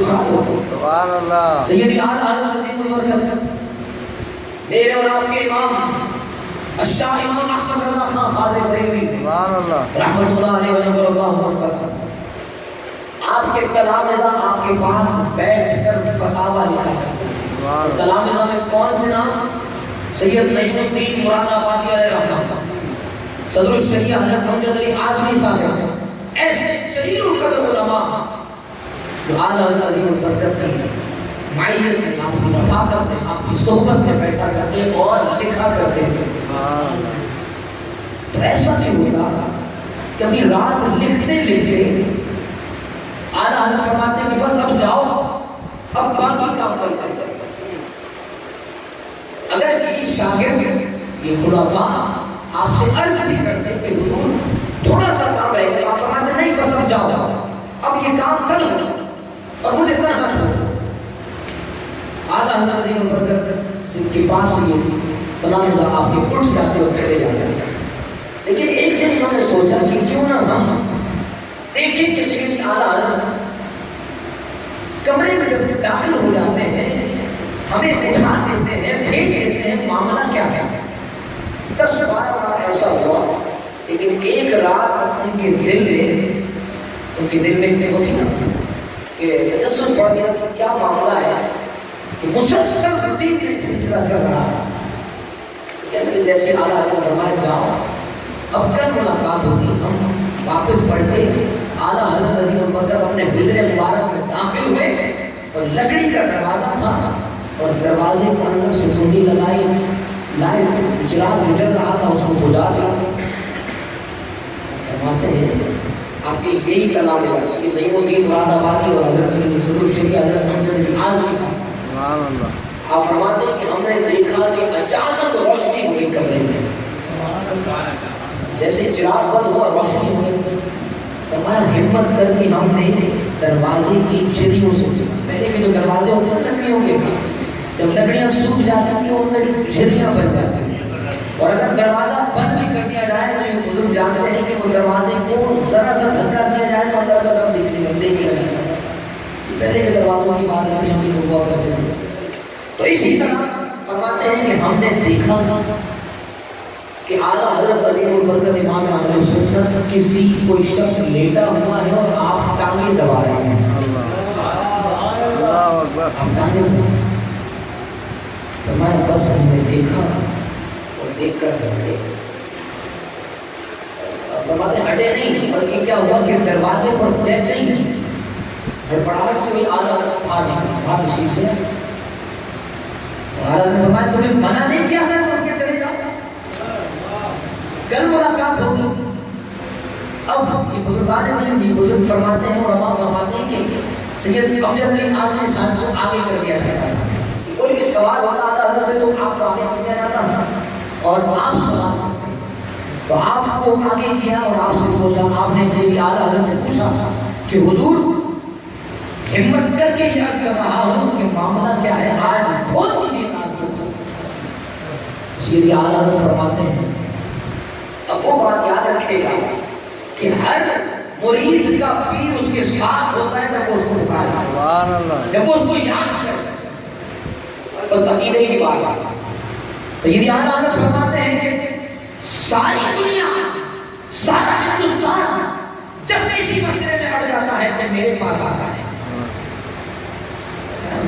سبحان اللہ سیدی اعلیٰ حضرت عظیم البرکت میرے اور آپ کے امام الشاہ امام احمد رضا خان خازن بریلوی سبحان اللہ رحمۃ اللہ علیہ ونور اللہ برکت آپ کے تلامذہ آپ کے پاس بیٹھ کر فتاویٰ لکھا کرتے ہیں. تلامذہ میں کون سے نام؟ سید نعیم الدین مراد آبادی علیہ رحمہ، صدر الشریعہ حضرت امجد علی اعظمی صاحب، ایسے جلیل القدر علماء جو اعلیٰ حضرت عظیم البرکت کی معیت میں، آپ کی رفاقت میں، آپ کی صحبت میں بیٹھا کرتے اور لکھا کرتے تھے. تو ایسا سے ہوتا کبھی رات لکھتے لکھتے اعلیٰ حضرت فرماتے ہیں کہ بس اب جاؤ، اب باقی کام کرتے ہیں. اگر یہ شاگرد یہ خلفاء آپ سے عرض بھی کرتے کہ حضور تھوڑا سا کام رہے گا، آپ فرماتے نہیں بس اب جاؤ، اب یہ کام کر لو اور مجھے کرنا چھوڑو. اعلیٰ حضرت عظیم البرکت کے پاس یہ تلامذہ آپ کے اٹھ جاتے اور چلے جاتے. لیکن ایک دن انہوں نے سوچا کہ کیوں نہ ہم دیکھیں کہ سیدی اعلیٰ حضرت کمرے میں جب داخل ہو جاتے ہیں ہمیں اٹھا دیتے ہیں، بھیج دیتے ہیں، معاملہ کیا ہے. 10-12 بار ایسا ہوا، لیکن ایک رات ان کے دل میں اتنے ہوتی نا کہ تجسس پڑ گیا کہ کیا معاملہ ہے کہ مسلسل دین میں سلسلہ چل رہا ہے. کہ جیسے اعلیٰ حضرت فرمایا جاؤ اب کل ملاقات ہوگی. ہم واپس پڑھتے اعلیٰ حضرت عظیم البرکت اپنے حجرے مبارک میں داخل ہوئے اور لکڑی کا دروازہ تھا اور دروازے کے اندر سے کنڈی لگائی، لائٹ چراغ جل رہا تھا، اس کو بجھا دیا. فرماتے ہیں آپ کی یہی کلام ہے سید نعیم الدین مراد آبادی اور حضرت سید صدر الشریعہ حضرت امجد علی اعظمی صاحب، آپ فرماتے ہیں کہ ہم نے دیکھا کہ اچانک روشنی ہوئی کمرے میں، جیسے چراغ بند ہوا روشنی ہوئی. فرمایا ہمت کر کے ہم نے دروازے کی جھریوں سے، پہلے کے جو دروازے ہوتے ہیں لکڑیوں کے، جب لکڑیاں سوکھ جاتی ہیں ان میں جھریاں بن جاتی ہیں، اور اگر دروازہ بند بھی کر دیا جائے تو یہ بزرگ جانتے ہیں کہ وہ دروازے کو ذرا سا دھکا دیا جائے تو اندر کا سب دیکھ لیا جائے گا. پہلے کے دروازوں کی بات لکڑیوں کی ہوا کرتے تھے. تو اسی طرح فرماتے ہیں کہ ہم نے دیکھا کہ اعلیٰ حضرت عظیم البرکت امام اہل سنت کسی کوئی شخص لیٹا ہوا ہے اور آپ ٹانگیں دبا رہے ہیں. آپ ٹانگیں دبا رہے ہیں. فرمایا بس ہم نے دیکھا اور دیکھ کر ہٹے. فرماتے ہٹے نہیں بلکہ کیا ہوا کہ دروازے پر جیسے ہی بڑبڑاہٹ سے ہوئی اعلیٰ حضرت تشریف لے. حضرت نے فرمایا تمہیں منع نہیں کیا تھا تو ان کے چلے جاؤ، کل ملاقات ہوگی. اب یہ بزرگان علم یہ بزرگ فرماتے ہیں، علماء فرماتے ہیں کہ سید امجد علی اعظمی صاحب کو آگے کر دیا جاتا تھا. کوئی بھی سوال ہوتا اعلیٰ حضرت سے تو آپ کو آگے کر دیا جاتا تھا اور آپ سوال کرتے. تو آپ کو آگے کیا اور آپ سے پوچھا. آپ نے سید اعلیٰ حضرت سے پوچھا کہ حضور ہمت کر کے یہ عرض کر رہا ہوں کہ معاملہ کیا ہے، آج کھول دیجیے نازل. سید اعلیٰ حضرت فرماتے ہیں اب وہ بات یاد رکھے گا کہ ہر مرید کا پیر اس کے ساتھ ہوتا ہے جب وہ اس کو پکارتا ہے، جب وہ اس کو یاد کرتا ہے. بس عقیدے کی بات ہے. تو یہ اعلیٰ حضرت فرماتے ہیں کہ ساری دنیا، سارا ہندوستان جب کسی مسئلے میں اڑ جاتا ہے تو میرے پاس آتا ہے.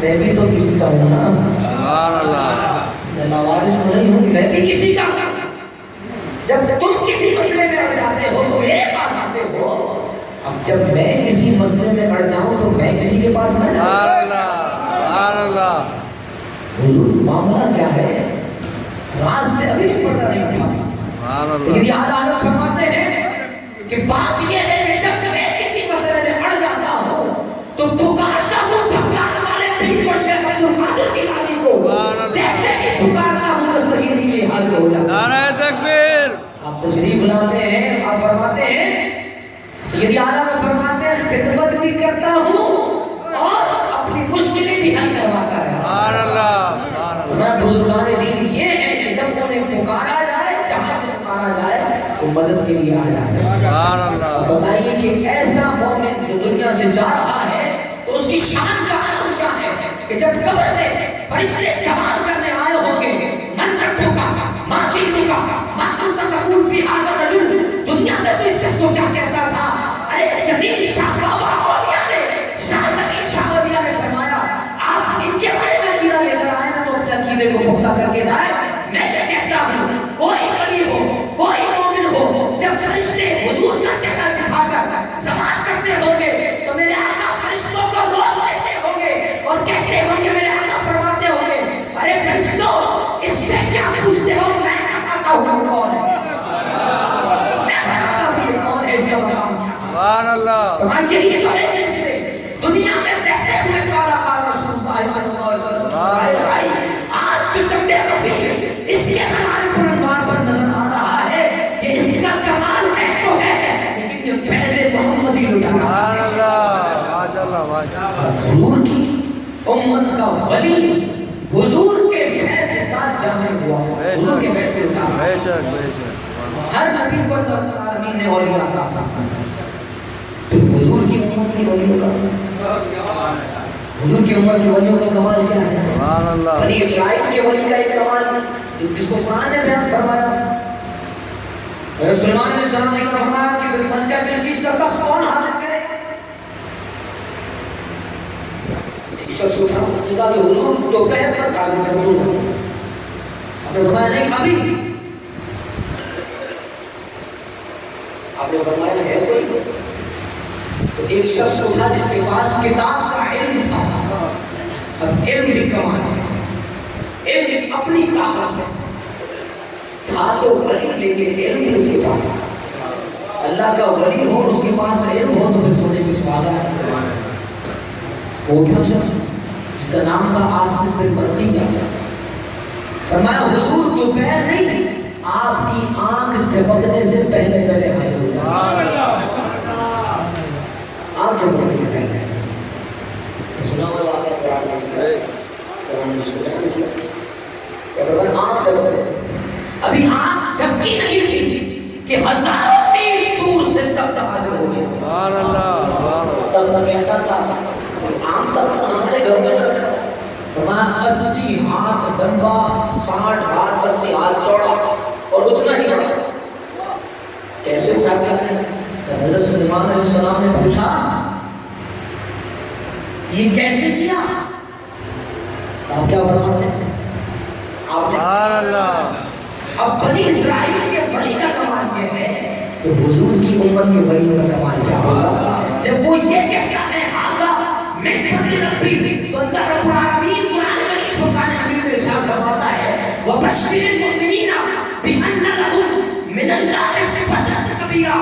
میں بھی تو کسی کا ہوں نا، میں لاوارث نہیں ہوں، میں بھی کسی کا ہوں. جب تم کسی مسئلے میں اڑ جاتے ہو تو میرے پاس آتے ہو. اب جب میں کسی مسئلے میں اڑ جاؤں تو میں کسی کے پاس نہ جاؤں. حضور معاملہ کیا ہے، راز سے ابھی بھی پردہ نہیں اٹھا. لیکن اعلیٰ حضرت فرماتے ہیں کہ بات یہ ہے کہ جب میں کسی مسئلے میں اڑ جاتا ہوں تو پکارتا ہوں پکارنے والے پیر کو، شیخ عبد القادر جیلانی کو، جیسے کہ پکارتا ہوں مستقیم کے لیے حاضر ہو جاتا. نعرہ تکبیر. آپ تشریف لاتے ہیں، آپ فرماتے ہیں سیدی اعلیٰ میں فرماتے ہیں خدمت بھی کرتا ہوں اور اپنی مشکلیں بھی حل کرواتا ہے. میں بزرگان دین یہ ہے کہ جب انہیں پکارا جائے، جہاں سے پکارا جائے وہ مدد کے لیے آ جاتے ہیں. بتائیے کہ ایسا مومن جو دنیا سے جا رہا ہے تو اس کی شان کا عالم کیا ہے کہ جب قبر میں فرشتے سوال کرنے آئے ہوں گے من ربک ما دینک ما کنت تقول فی ھذا الرجل، دنیا میں تو اس شخص کو کیا کہتا تھا؟ ارے جمیل شاہ بابا اولیاء نے، شاہ جمیل شاہ اولیاء نے فرمایا آپ ان کے بارے میں عقیدہ لے کر آئے نا تو اپنے عقیدے کو پختہ کر کے جائے۔ میں یہ کہتا ہوں کوئی ولی ہو کوئی مومن ہو، جب فرشتے حضور کا چہرہ دکھا کر سوال کرتے ہوں گے تو میرے آقا فرشتوں کو روز لیتے ہوں گے اور کہتے ہوں گے، میرے آقا فرماتے ہوں گے ارے فرشتوں اس سے کیا پوچھتے ہو؟ میں بتاتا ہوں کون ہے، میں بتاتا ہوں یہ کون ہے، اس کا مقام سبحان اللہ۔ تمہارے یہی تو ہے فرشتے دنیا میں رہتے ہوئے کالا کالا رسول اللہ صلی اللہ علیہ وسلم آج تو جب بے خفی اس کے کمال پر انوار پر نظر آ رہا ہے کہ اس کا کمال ہے تو ہے، لیکن یہ فیض محمدی لٹا رہا ہے۔ سبحان اللہ، ماشاء اللہ ماشاء اللہ۔ حضور کی امت کا ولی حضور کے فیض کا جامع ہوا، حضور کے فیض کا بے شک بے شک۔ ہر نبی کو اللہ العالمین نے اولیاء عطا فرمایا، پھر حضور کی امت کی ولیوں کا، حضور کی امت کے ولیوں کا کمال کیا ہے؟ سبحان اللہ۔ بنی اسرائیل کے ولی کا ایک کمال جس کو قرآن نے بیان فرمایا، سلیمان علیہ السلام نے فرمایا کہ ملکہ بلقیس کا تخت کون حاصل کرے؟ ایک شخص اٹھا اس نے کہا کہ حضور دوپہر تک حاصل کر دوں گا۔ آپ نے فرمایا نہیں ابھی، آپ نے فرمایا ہے کوئی؟ تو ایک شخص اٹھا جس کے پاس کتاب کا علم تھا۔ اب علم کی کمال ہے، علم کی اپنی طاقت ہے، تھا تو ولی لیکن علم اس کے پاس تھا۔ اللہ کا ولی ہو اس کے پاس علم ہو تو پھر سوچے کس بات ہے۔ وہ اٹھا شخص جس کا نام تھا آصف بن برقی کا، فرمایا حضور دوپہر نہیں آپ کی آنکھ جھپکنے سے پہلے پہلے حاضر ہو جائے، آپ جھپکنے سے پہلے سنا ہوا ہے قرآن میں، قرآن نے اس کو بیان کیا کہ فرمایا آنکھ جھپکنے سے، ابھی آنکھ جھپکی نہیں تھی کہ ہزاروں میل دور سے تخت حاضر ہو گیا۔ سبحان اللہ۔ تخت کیسا تھا؟ عام تخت ہمارے گھر میں رکھا تھا، فرمایا 80 ہاتھ لمبا، 60 ہاتھ 80 ہاتھ چوڑا اور اتنا ہی بڑا۔ کیسے اٹھایا ہے؟ حضرت سلیمان علیہ السلام نے پوچھا یہ کیسے کیا؟ آپ کیا فرماتے ہیں؟ آپ نے سبحان اللہ۔ اب بنی اسرائیل کے ولی کا کمال یہ ہے تو حضور کی امت کے ولی کا کمال کیا ہوگا؟ جب وہ یہ کہتا ہے آقا من فضل ربی، تو اللہ رب العالمین قرآن مجید فرقان حمید میں ارشاد فرماتا ہے وبشر المؤمنین بان لهم من اللہ فضل کبیرہ،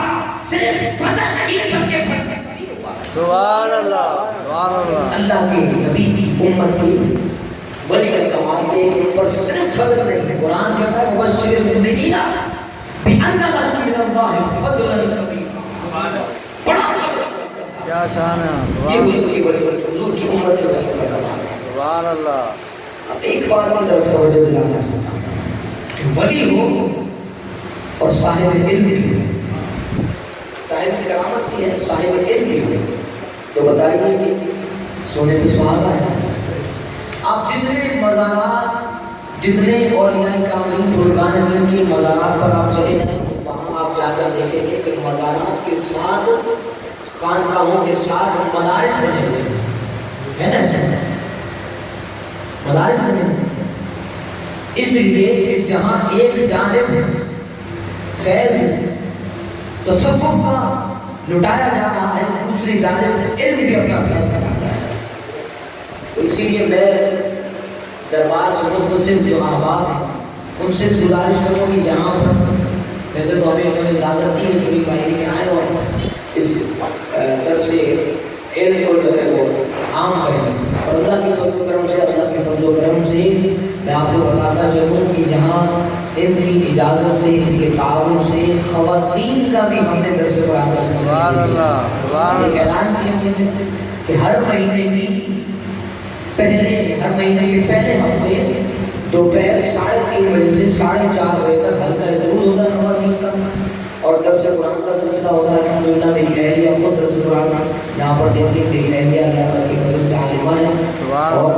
صرف فضل نہیں بلکہ فضل کبیر ہوا۔ سبحان اللہ سبحان اللہ۔ اللہ کے نبی کی امت کی ولی کا کمال دے کے اوپر صرف فضل نہیں ہے، قرآن کہتا ہے وبشر المؤمنین بان لهم من اللہ فضل کبیرہ، بڑا فضل کیا شان ہے، یہ حضور کی ولی حضور کی امت کے ولی کا کمال ہے۔ سبحان اللہ۔ اب ایک بات کی طرف توجہ دلانا چاہتا ہوں کہ ولی ہو اور صاحب علم بھی ہو، صاحب کرامت بھی ہے، صاحب علم بھی ہو، تو بتائیے کہ سونے پہ سوال آیا۔ آپ جتنے مزارات، جتنے اولیاء کاملین بزرگان دین کی مزارات پر آپ چلے جائیں وہاں آپ جا کر دیکھیں گے کہ مزارات کے ساتھ خانقاہوں کے ساتھ مدارس میں چلتے ہیں، ہے نا؟ مدارس میں چلتے ہیں اس لیے کہ جہاں ایک جانب فیض تصوف کا لٹایا جا رہا ہے، دوسری جانب علم بھی اپنا فیض بناتا ہے۔ تو اسی لیے میں دربار سے متصل جو احباب ہیں ان سے گزارش کروں کہ یہاں پر ویسے تو ہمیں انہوں نے اجازت دی ہے کہ بھائی کے آئے اور اس درس علم کو جو ہے وہ عام کریں، اور اللہ کی فضل و کرم سے، اللہ کے فضل و کرم سے میں آپ کو بتاتا چلوں کہ یہاں ان کی اجازت سے، ان کے تعاون سے خواتین کا بھی ہم نے درس قرآن کا سلسلہ شروع کیا۔ ایک اعلان کیا ہم نے کہ ہر مہینے کے پہلے ہفتے دوپہر 3:30 بجے سے 4:30 بجے تک ہلکا دروس ہوتا ہے خواتین کا، اور درس قرآن کا سلسلہ ہوتا ہے الحمدللہ میری اہلیہ خود درس قرآن یہاں پر دیتی ہے میری اہلیہ اللہ تعالیٰ کی فضل سے عالمہ ہے اور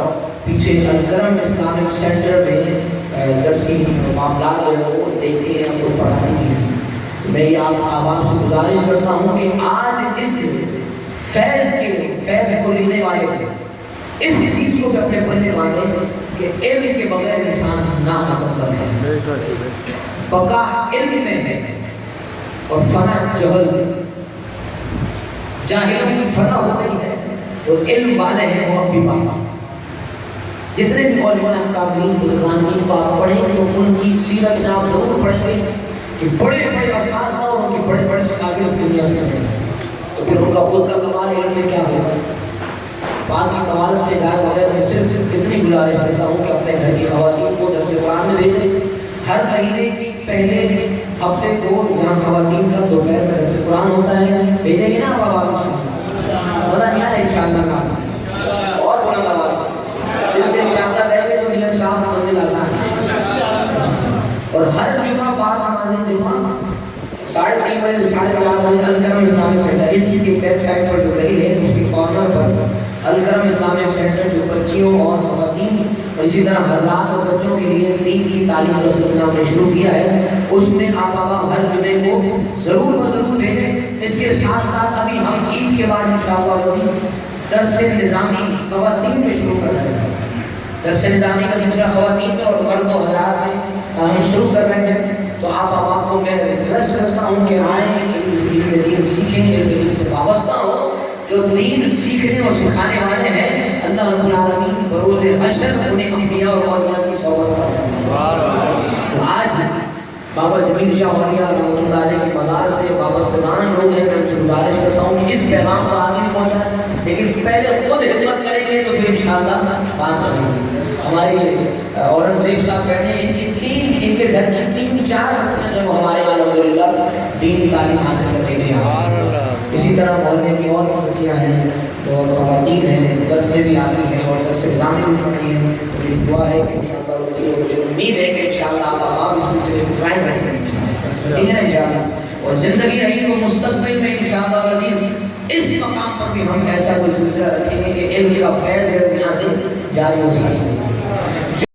پیچھے الکرم اسلامک سینٹر میں درسی معاملات جو ہے وہ دیکھتی ہیں اور پڑھاتی ہیں. میں یہ آپ سے گزارش کرتا ہوں کہ آج اس فیض کو لینے والے اس چیز کو اپنے پڑھنے والے کہ علم کے بغیر انسان نامکمل ہے. بقا علم میں ہے اور فنا جہل میں. جاہلوں کی فنا ہو گئی ہے تو علم والے ہیں وہ اب بھی باقا. جتنے بھی علماء کاملین بزرگان کو آپ پڑھیں گے تو ان کی سیرت میں آپ ضرور پڑھیں گے کہ بڑے بڑے اساتذہ اور ان کے بڑے بڑے شاگرد دنیا سے ہیں. تو پھر ان کا خود کا کمال علم میں کیا ہوگا؟ بات کی کمالت میں جائے بغیر میں صرف اتنی گزارش کرتا ہوں کہ اپنے گھر کی خواتین کو درس قرآن میں بھیجیں. ہر مہینے کی پہلے ہفتے کو یہاں خواتین کا دوپہر میں درس قرآن ہوتا ہے. بھیجیں گے نا بابا انشاءاللہ؟ پتہ نہیں ہے انشاءاللہ کا اور بڑا نواز دل سے انشاءاللہ کہیں گے تو میرے ساتھ منزل آسان ہے. اور ہر جمعہ بعد نماز جمعہ 3:30 بجے سے 4:30 بجے الکرم اسلامک سینٹر اس چیز کی ویب سائٹ پر جو گلی ہے اس کے کارنر پر الکرم اسلامک سینٹر جو بچیوں اور خواتین اور اسی طرح حضرات اور بچوں کے لیے دین کی تعلیم کا سلسلہ ہم نے شروع کیا ہے. اس میں آپ ہر جمعے کو ضرور و ضرور بھیجیں. اس کے ساتھ ساتھ ابھی ہم عید کے بعد انشاءاللہ عزیز درس نظامی خواتین میں شروع کر رہے ہیں. درس نظامی کا سلسلہ خواتین میں اور مرد و حضرات میں ہم شروع کر رہے ہیں. تو آپ کو میں ریکویسٹ کرتا ہوں کہ آئیں علم دین سیکھیں, علم دین سے وابستہ ہوں. جو دین سیکھنے اور سکھانے والے ہیں اللہ رب العالمین بروز حشر انہیں انبیاء اور اولیاء کی صحبت کرتا ہے. تو آج بابا جمیل شاہ اولیاء رحمۃ اللہ علیہ کے مزار سے وابستگان لوگ ہیں. میں ان سے گزارش کرتا ہوں کہ اس پیغام کو آگے پہنچائیں, لیکن پہلے خود ہمت کریں گے تو پھر انشاءاللہ بات کریں گے. ہمارے اورنگزیب صاحب بیٹھے ہیں, ان کے گھر کی 3-4 بچیاں جو ہمارے الحمدللہ دینی تعلیم حاصل کرتے ہیں. اسی طرح محلے کی اور بچیاں ہیں اور خواتین ہیں درس میں بھی آتی ہیں اور درس نظام بھی پڑھتی ہیں. دعا ہے کہ انشاءاللہ امید ہے کہ انشاءاللہ آپ اس سلسلے سے قائم رہیں گے انشاءاللہ. ٹھیک ہے انشاءاللہ. اور زندگی رہی تو مستقبل میں انشاءاللہ عزیز اس مقام پر بھی ہم ایسا کوئی سلسلہ رکھیں گے کہ علم کا فیض ہے جاری ہو سکے.